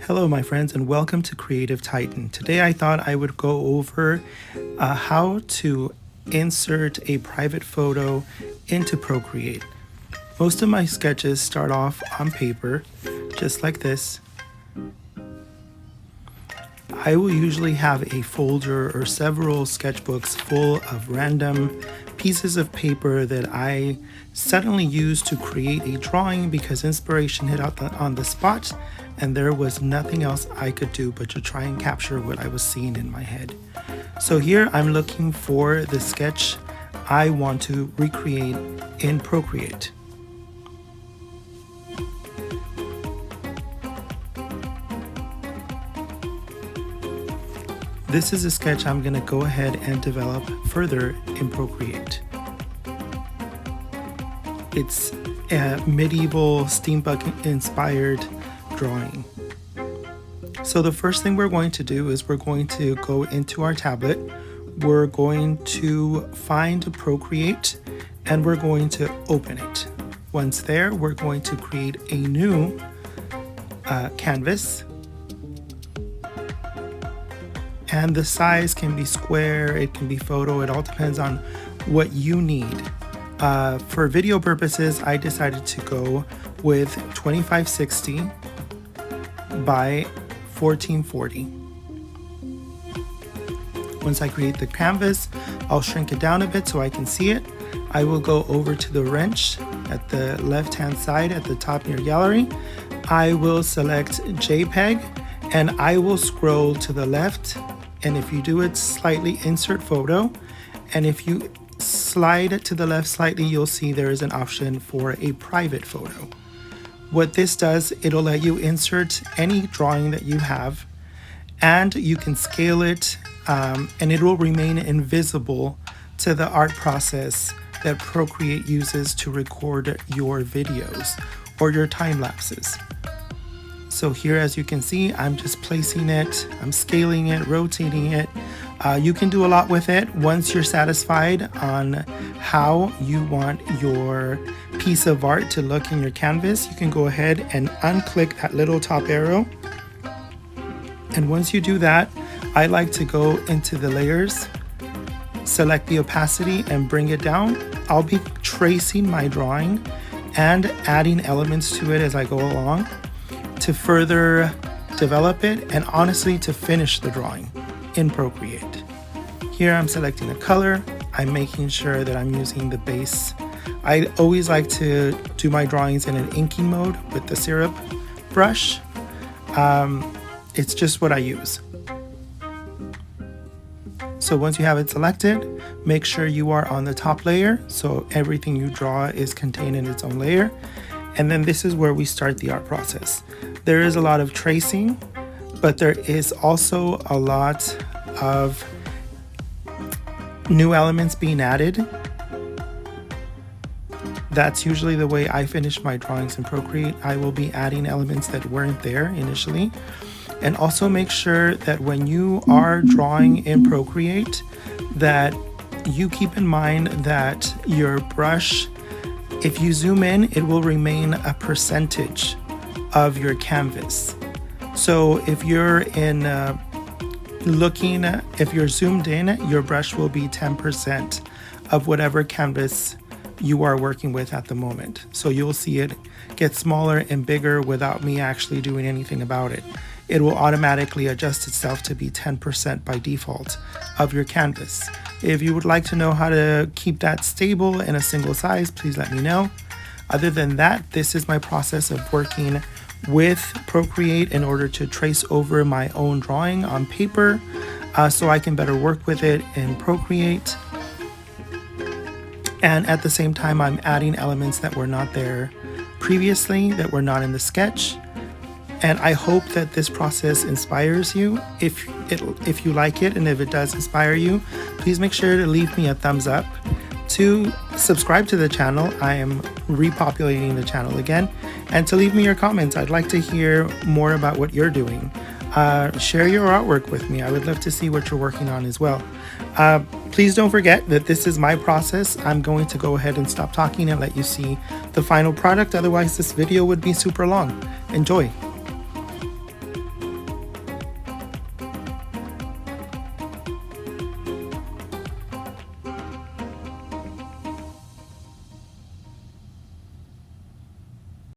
Hello my friends and welcome to Creative Titan. Today I thought I would go over how to insert a private photo into Procreate. Most of my sketches start off on paper, just like this. I will usually have a folder or several sketchbooks full of random pieces of paper that I suddenly use to create a drawing because inspiration hit out on the spot and there was nothing else I could do but to try and capture what I was seeing in my head. So here I'm looking for the sketch I want to recreate in Procreate. This is a sketch I'm going to go ahead and develop further in Procreate. It's a medieval steampunk inspired drawing. So the first thing we're going to do is we're going to go into our tablet. We're going to find Procreate and we're going to open it. Once there, we're going to create a new canvas. And the size can be square, it can be photo, it all depends on what you need. For video purposes, I decided to go with 2560 by 1440. Once I create the canvas, I'll shrink it down a bit so I can see it. I will go over to the wrench at the left-hand side at the top near gallery. I will select JPEG and I will scroll to the left. And if you do it slightly, insert photo. And if you slide it to the left slightly, you'll see there is an option for a private photo. What this does, it'll let you insert any drawing that you have and you can scale it and it will remain invisible to the art process that Procreate uses to record your videos or your time lapses. So here, as you can see, I'm just placing it, I'm scaling it, rotating it. You can do a lot with it. Once you're satisfied on how you want your piece of art to look in your canvas, you can go ahead and unclick that little top arrow. And once you do that, I like to go into the layers, select the opacity and bring it down. I'll be tracing my drawing and adding elements to it as I go along to further develop it and honestly to finish the drawing in Procreate. Here I'm selecting a color, I'm making sure that I'm using the base. I always like to do my drawings in an inking mode with the syrup brush. It's just what I use. So once you have it selected, make sure you are on the top layer so everything you draw is contained in its own layer. And then this is where we start the art process. There is a lot of tracing, but there is also a lot of new elements being added. That's usually the way I finish my drawings in Procreate. I will be adding elements that weren't there initially. And also make sure that when you are drawing in Procreate, that you keep in mind that your brush, if you zoom in, it will remain a percentage of your canvas. So if you're if you're zoomed in, your brush will be 10% of whatever canvas you are working with at the moment. So you'll see it get smaller and bigger without me actually doing anything about it. It will automatically adjust itself to be 10% by default of your canvas. If you would like to know how to keep that stable in a single size, please let me know. Other than that, this is my process of working with Procreate in order to trace over my own drawing on paper so I can better work with it in Procreate. And at the same time, I'm adding elements that were not there previously, that were not in the sketch. And I hope that this process inspires you. If you like it and if it does inspire you, please make sure to leave me a thumbs up. To subscribe to the channel, I am repopulating the channel again. And to leave me your comments, I'd like to hear more about what you're doing. Share your artwork with me. I would love to see what you're working on as well. Please don't forget that this is my process. I'm going to go ahead and stop talking and let you see the final product. Otherwise, this video would be super long. Enjoy.